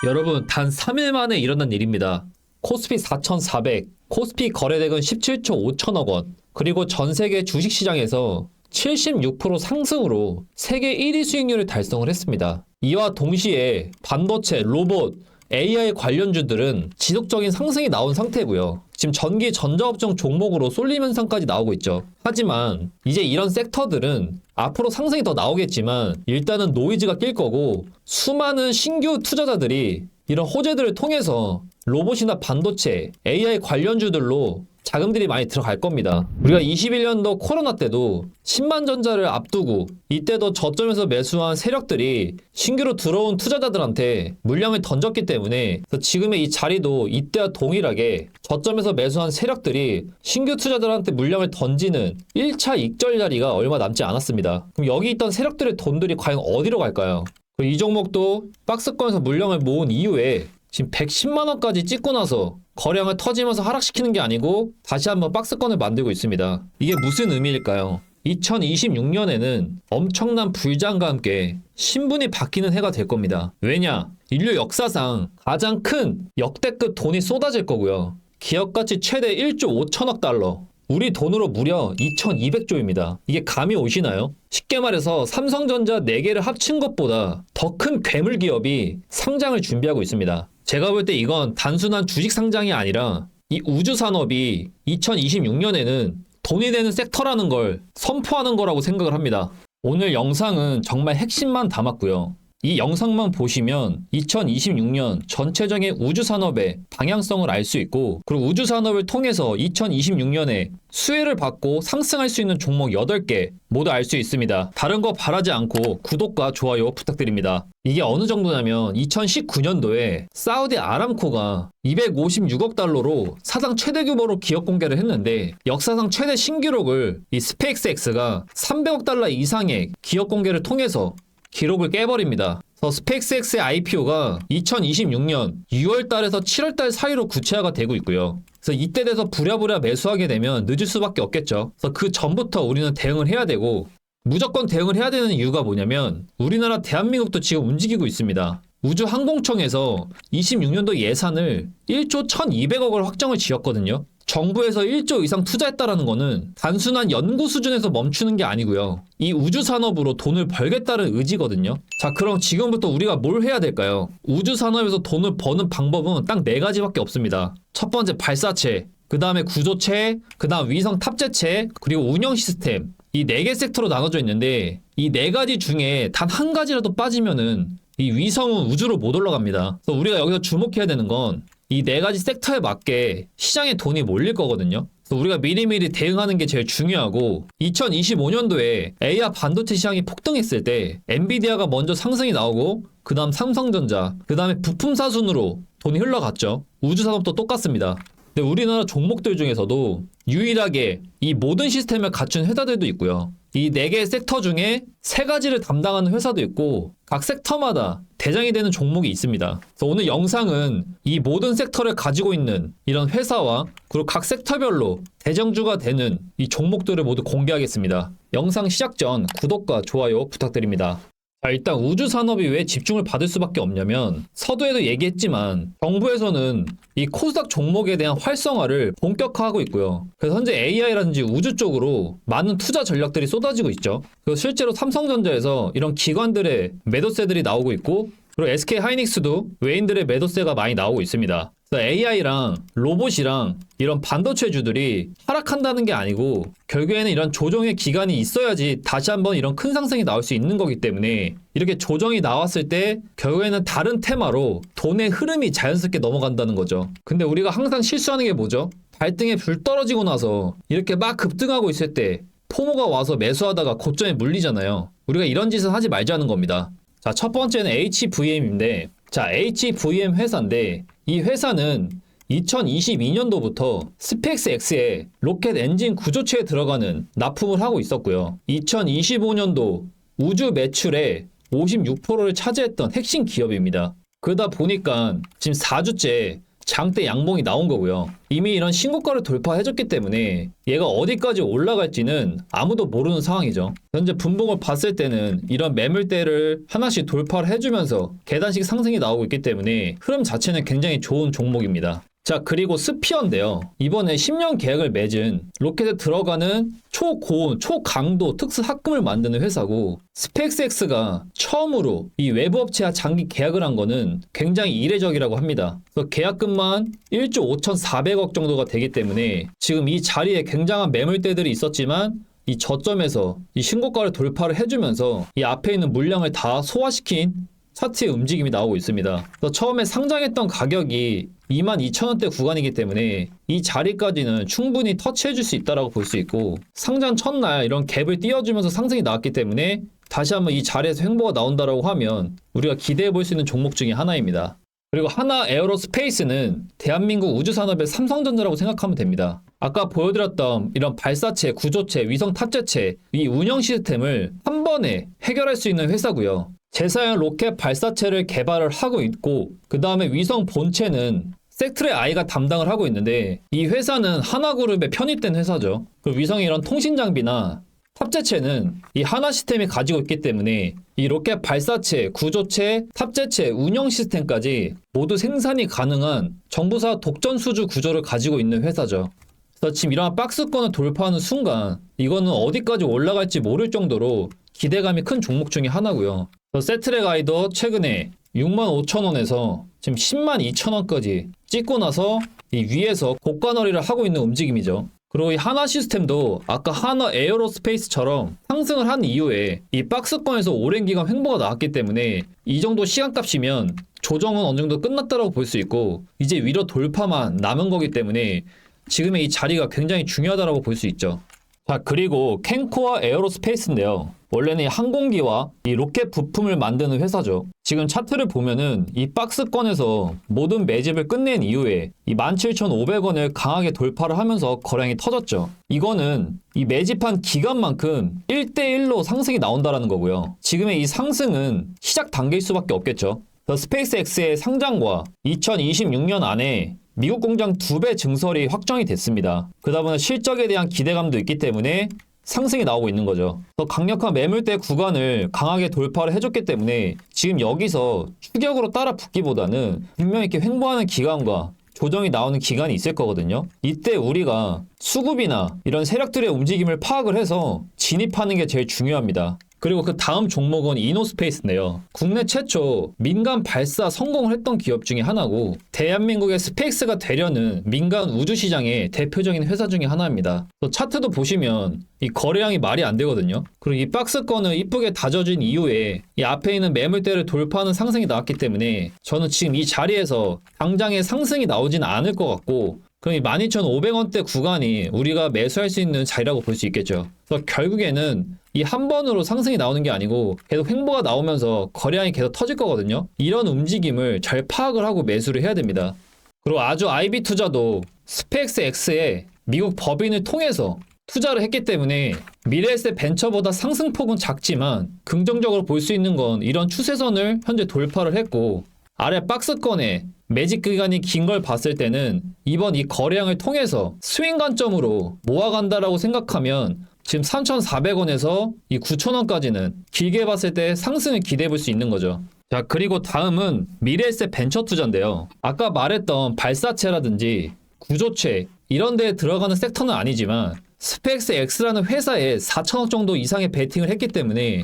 여러분, 단 3일 만에 일어난 일입니다. 코스피 4,400, 코스피 거래대금 17조 5천억 원, 그리고 전 세계 주식시장에서 76% 상승으로 세계 1위 수익률을 달성을 했습니다. 이와 동시에 반도체, 로봇, AI 관련주들은 지속적인 상승이 나온 상태고요. 지금 전기 전자업종 종목으로 쏠림 현상까지 나오고 있죠. 하지만 이제 이런 섹터들은 앞으로 상승이 더 나오겠지만 일단은 노이즈가 낄 거고, 수많은 신규 투자자들이 이런 호재들을 통해서 로봇이나 반도체, AI 관련주들로 자금들이 많이 들어갈 겁니다. 우리가 21년도 코로나 때도 10만 전자를 앞두고 이때도 저점에서 매수한 세력들이 신규로 들어온 투자자들한테 물량을 던졌기 때문에 지금의 이 자리도 이때와 동일하게 저점에서 매수한 세력들이 신규 투자자들한테 물량을 던지는 1차 익절 자리가 얼마 남지 않았습니다. 그럼 여기 있던 세력들의 돈들이 과연 어디로 갈까요? 이 종목도 박스권에서 물량을 모은 이후에 지금 110만 원까지 찍고 나서 거래량을 터지면서 하락시키는 게 아니고 다시 한번 박스권을 만들고 있습니다. 이게 무슨 의미일까요? 2026년에는 엄청난 불장과 함께 신분이 바뀌는 해가 될 겁니다. 왜냐? 인류 역사상 가장 큰 역대급 돈이 쏟아질 거고요. 기업가치 최대 1조 5천억 달러. 우리 돈으로 무려 2200조입니다. 이게 감이 오시나요? 쉽게 말해서 삼성전자 4개를 합친 것보다 더 큰 괴물 기업이 상장을 준비하고 있습니다. 제가 볼 때 이건 단순한 주식 상장이 아니라 이 우주 산업이 2026년에는 돈이 되는 섹터라는 걸 선포하는 거라고 생각을 합니다. 오늘 영상은 정말 핵심만 담았고요. 이 영상만 보시면 2026년 전체적인 우주 산업의 방향성을 알 수 있고, 그리고 우주 산업을 통해서 2026년에 수혜를 받고 상승할 수 있는 종목 8개 모두 알 수 있습니다. 다른 거 바라지 않고 구독과 좋아요 부탁드립니다. 이게 어느 정도냐면 2019년도에 사우디 아람코가 256억 달러로 사상 최대 규모로 기업 공개를 했는데, 역사상 최대 신기록을 이 스페이스X가 300억 달러 이상의 기업 공개를 통해서 기록을 깨버립니다. 스페이스X의 IPO가 2026년 6월 달에서 7월 달 사이로 구체화가 되고 있고요. 그래서 이때 돼서 부랴부랴 매수하게 되면 늦을 수밖에 없겠죠. 그래서 그 전부터 우리는 대응을 해야 되고, 무조건 대응을 해야 되는 이유가 뭐냐면 우리나라 대한민국도 지금 움직이고 있습니다. 우주항공청에서 26년도 예산을 1조 1200억을 확정을 지었거든요. 정부에서 1조 이상 투자했다라는 거는 단순한 연구 수준에서 멈추는 게 아니고요. 이 우주 산업으로 돈을 벌겠다는 의지거든요. 자, 그럼 지금부터 우리가 뭘 해야 될까요? 우주 산업에서 돈을 버는 방법은 딱 4가지밖에 없습니다. 첫 번째, 발사체, 그 다음에 구조체, 그 다음 위성 탑재체, 그리고 운영 시스템. 이 4개 섹터로 나눠져 있는데 이 4가지 중에 단 한 가지라도 빠지면은 이 위성은 우주로 못 올라갑니다. 그래서 우리가 여기서 주목해야 되는 건 이 4가지 섹터에 맞게 시장에 돈이 몰릴 거거든요. 그래서 우리가 미리미리 대응하는 게 제일 중요하고, 2025년도에 AR 반도체 시장이 폭등했을 때 엔비디아가 먼저 상승이 나오고 그 다음 삼성전자, 그 다음에 부품사 순으로 돈이 흘러갔죠. 우주산업도 똑같습니다. 근데 우리나라 종목들 중에서도 유일하게 이 모든 시스템을 갖춘 회사들도 있고요. 이 4개의 섹터 중에 3가지를 담당하는 회사도 있고, 각 섹터마다 대장이 되는 종목이 있습니다. 그래서 오늘 영상은 이 모든 섹터를 가지고 있는 이런 회사와 그리고 각 섹터별로 대장주가 되는 이 종목들을 모두 공개하겠습니다. 영상 시작 전 구독과 좋아요 부탁드립니다. 자, 일단 우주 산업이 왜 집중을 받을 수밖에 없냐면, 서두에도 얘기했지만 정부에서는 이 코스닥 종목에 대한 활성화를 본격화하고 있고요. 그래서 현재 AI라든지 우주 쪽으로 많은 투자 전략들이 쏟아지고 있죠. 그리고 실제로 삼성전자에서 이런 기관들의 매도세들이 나오고 있고, 그리고 SK 하이닉스도 외인들의 매도세가 많이 나오고 있습니다. AI랑 로봇이랑 이런 반도체주들이 하락한다는 게 아니고, 결국에는 이런 조정의 기간이 있어야지 다시 한번 이런 큰 상승이 나올 수 있는 거기 때문에, 이렇게 조정이 나왔을 때 결국에는 다른 테마로 돈의 흐름이 자연스럽게 넘어간다는 거죠. 근데 우리가 항상 실수하는 게 뭐죠? 발등에 불 떨어지고 나서 이렇게 막 급등하고 있을 때 포모가 와서 매수하다가 고점에 물리잖아요. 우리가 이런 짓은 하지 말자는 겁니다. 자, 첫 번째는 HVM인데, 자, HVM 회사인데, 이 회사는 2022년도부터 스페이스X의 로켓 엔진 구조체에 들어가는 납품을 하고 있었고요. 2025년도 우주 매출의 56%를 차지했던 핵심 기업입니다. 그러다 보니까 지금 4주째 장대 양봉이 나온 거고요. 이미 이런 신고가를 돌파해줬기 때문에 얘가 어디까지 올라갈지는 아무도 모르는 상황이죠. 현재 분봉을 봤을 때는 이런 매물대를 하나씩 돌파를 해주면서 계단식 상승이 나오고 있기 때문에 흐름 자체는 굉장히 좋은 종목입니다. 자, 그리고 스피어인데요. 이번에 10년 계약을 맺은 로켓에 들어가는 초고온, 초강도 특수 합금을 만드는 회사고, 스펙스X가 처음으로 이 외부 업체와 장기 계약을 한 거는 굉장히 이례적이라고 합니다. 그래서 계약금만 1조 5,400억 정도가 되기 때문에 지금 이 자리에 굉장한 매물대들이 있었지만 이 저점에서 이 신고가를 돌파를 해주면서 이 앞에 있는 물량을 다 소화시킨 차트의 움직임이 나오고 있습니다. 그래서 처음에 상장했던 가격이 22,000원대 구간이기 때문에 이 자리까지는 충분히 터치해줄 수 있다고 볼 수 있고, 상장 첫날 이런 갭을 띄워주면서 상승이 나왔기 때문에 다시 한번 이 자리에서 횡보가 나온다고 하면 우리가 기대해 볼 수 있는 종목 중에 하나입니다. 그리고 하나 에어로스페이스는 대한민국 우주산업의 삼성전자라고 생각하면 됩니다. 아까 보여드렸던 이런 발사체, 구조체, 위성 탑재체 이 운영 시스템을 한 번에 해결할 수 있는 회사고요. 제사형 로켓 발사체를 개발을 하고 있고, 그 다음에 위성 본체는 섹트레 I가 담당을 하고 있는데, 이 회사는 하나그룹에 편입된 회사죠. 그 위성의 이런 통신 장비나 탑재체는 이 하나 시스템이 가지고 있기 때문에 이 로켓 발사체, 구조체, 탑재체, 운영 시스템까지 모두 생산이 가능한 정부사 독점수주 구조를 가지고 있는 회사죠. 그래서 지금 이러한 박스권을 돌파하는 순간 이거는 어디까지 올라갈지 모를 정도로 기대감이 큰 종목 중에 하나고요. 세트랙 아이도 최근에 65,000원에서 지금 102,000원까지 찍고 나서 이 위에서 고가놀이를 하고 있는 움직임이죠. 그리고 이 하나 시스템도 아까 하나 에어로스페이스처럼 상승을 한 이후에 이 박스권에서 오랜 기간 횡보가 나왔기 때문에 이 정도 시간값이면 조정은 어느 정도 끝났다고 볼 수 있고, 이제 위로 돌파만 남은 거기 때문에 지금의 이 자리가 굉장히 중요하다고 볼 수 있죠. 자, 그리고 캔코어 에어로스페이스인데요. 원래는 이 항공기와 이 로켓 부품을 만드는 회사죠. 지금 차트를 보면은 이 박스권에서 모든 매집을 끝낸 이후에 이 17,500원을 강하게 돌파를 하면서 거래량이 터졌죠. 이거는 이 매집한 기간만큼 1대1로 상승이 나온다라는 거고요. 지금의 이 상승은 시작 단계일 수밖에 없겠죠. 스페이스X의 상장과 2026년 안에 미국 공장 2배 증설이 확정이 됐습니다. 그러다 보니 실적에 대한 기대감도 있기 때문에 상승이 나오고 있는 거죠. 더 강력한 매물대 구간을 강하게 돌파를 해줬기 때문에 지금 여기서 추격으로 따라 붙기보다는 분명히 이렇게 횡보하는 기간과 조정이 나오는 기간이 있을 거거든요. 이때 우리가 수급이나 이런 세력들의 움직임을 파악을 해서 진입하는 게 제일 중요합니다. 그리고 그 다음 종목은 이노스페이스인데요. 국내 최초 민간 발사 성공을 했던 기업 중에 하나고, 대한민국의 스페이스가 되려는 민간 우주 시장의 대표적인 회사 중에 하나입니다. 또 차트도 보시면 이 거래량이 말이 안 되거든요. 그리고 이 박스권을 이쁘게 다져진 이후에 이 앞에 있는 매물대를 돌파하는 상승이 나왔기 때문에 저는 지금 이 자리에서 당장에 상승이 나오진 않을 것 같고, 그럼 이 12,500원대 구간이 우리가 매수할 수 있는 자리라고 볼 수 있겠죠. 그래서 결국에는 이 한 번으로 상승이 나오는 게 아니고 계속 횡보가 나오면서 거래량이 계속 터질 거거든요. 이런 움직임을 잘 파악을 하고 매수를 해야 됩니다. 그리고 아주 IB 투자도 스페이스X에 미국 법인을 통해서 투자를 했기 때문에 미래에셋 벤처보다 상승폭은 작지만 긍정적으로 볼 수 있는 건 이런 추세선을 현재 돌파를 했고, 아래 박스권에 매직 기간이 긴 걸 봤을 때는 이번 이 거래량을 통해서 스윙 관점으로 모아간다라고 생각하면 지금 3,400원에서 이 9,000원까지는 길게 봤을 때 상승을 기대해 볼 수 있는 거죠. 자, 그리고 다음은 미래에셋 벤처 투자인데요. 아까 말했던 발사체라든지 구조체 이런 데에 들어가는 섹터는 아니지만 스페이스X라는 회사에 4,000억 정도 이상의 베팅을 했기 때문에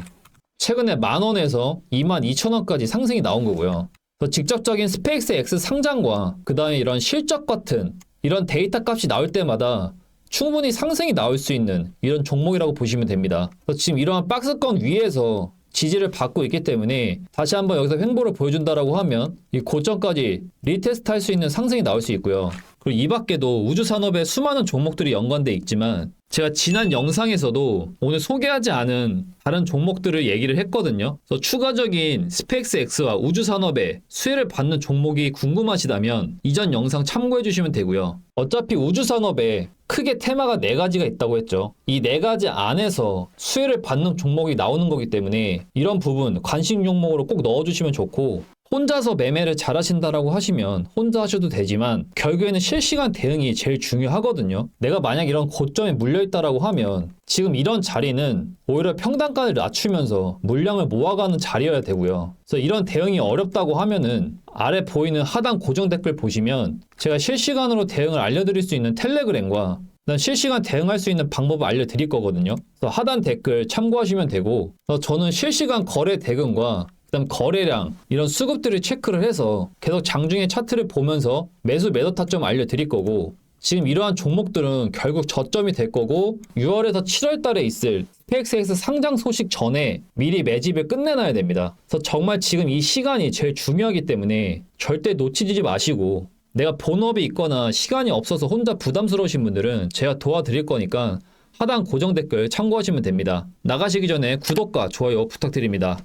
최근에 10,000원에서 22,000원까지 상승이 나온 거고요. 직접적인 스페이스X 상장과 그 다음에 이런 실적 같은 이런 데이터 값이 나올 때마다 충분히 상승이 나올 수 있는 이런 종목이라고 보시면 됩니다. 지금 이러한 박스권 위에서 지지를 받고 있기 때문에 다시 한번 여기서 횡보를 보여준다라고 하면 이 고점까지 리테스트 할 수 있는 상승이 나올 수 있고요. 그리고 이 밖에도 우주산업에 수많은 종목들이 연관돼 있지만 제가 지난 영상에서도 오늘 소개하지 않은 다른 종목들을 얘기를 했거든요. 그래서 추가적인 스페이스X와 우주산업에 수혜를 받는 종목이 궁금하시다면 이전 영상 참고해 주시면 되고요. 어차피 우주산업에 크게 테마가 4가지가 있다고 했죠. 이 4가지 안에서 수혜를 받는 종목이 나오는 거기 때문에 이런 부분 관심 종목으로 꼭 넣어주시면 좋고, 혼자서 매매를 잘하신다라고 하시면 혼자 하셔도 되지만 결국에는 실시간 대응이 제일 중요하거든요. 내가 만약 이런 고점에 물려있다라고 하면 지금 이런 자리는 오히려 평단가를 낮추면서 물량을 모아가는 자리여야 되고요. 그래서 이런 대응이 어렵다고 하면은 아래 보이는 하단 고정 댓글 보시면 제가 실시간으로 대응을 알려드릴 수 있는 텔레그램과 실시간 대응할 수 있는 방법을 알려드릴 거거든요. 그래서 하단 댓글 참고하시면 되고, 저는 실시간 거래 대금과 그다음 거래량 이런 수급들을 체크를 해서 계속 장중에 차트를 보면서 매수 매도 타점 알려드릴 거고, 지금 이러한 종목들은 결국 저점이 될 거고 6월에서 7월 달에 있을 스페이스X 상장 소식 전에 미리 매집을 끝내놔야 됩니다. 그래서 정말 지금 이 시간이 제일 중요하기 때문에 절대 놓치지 마시고, 내가 본업이 있거나 시간이 없어서 혼자 부담스러우신 분들은 제가 도와드릴 거니까 하단 고정 댓글 참고하시면 됩니다. 나가시기 전에 구독과 좋아요 부탁드립니다.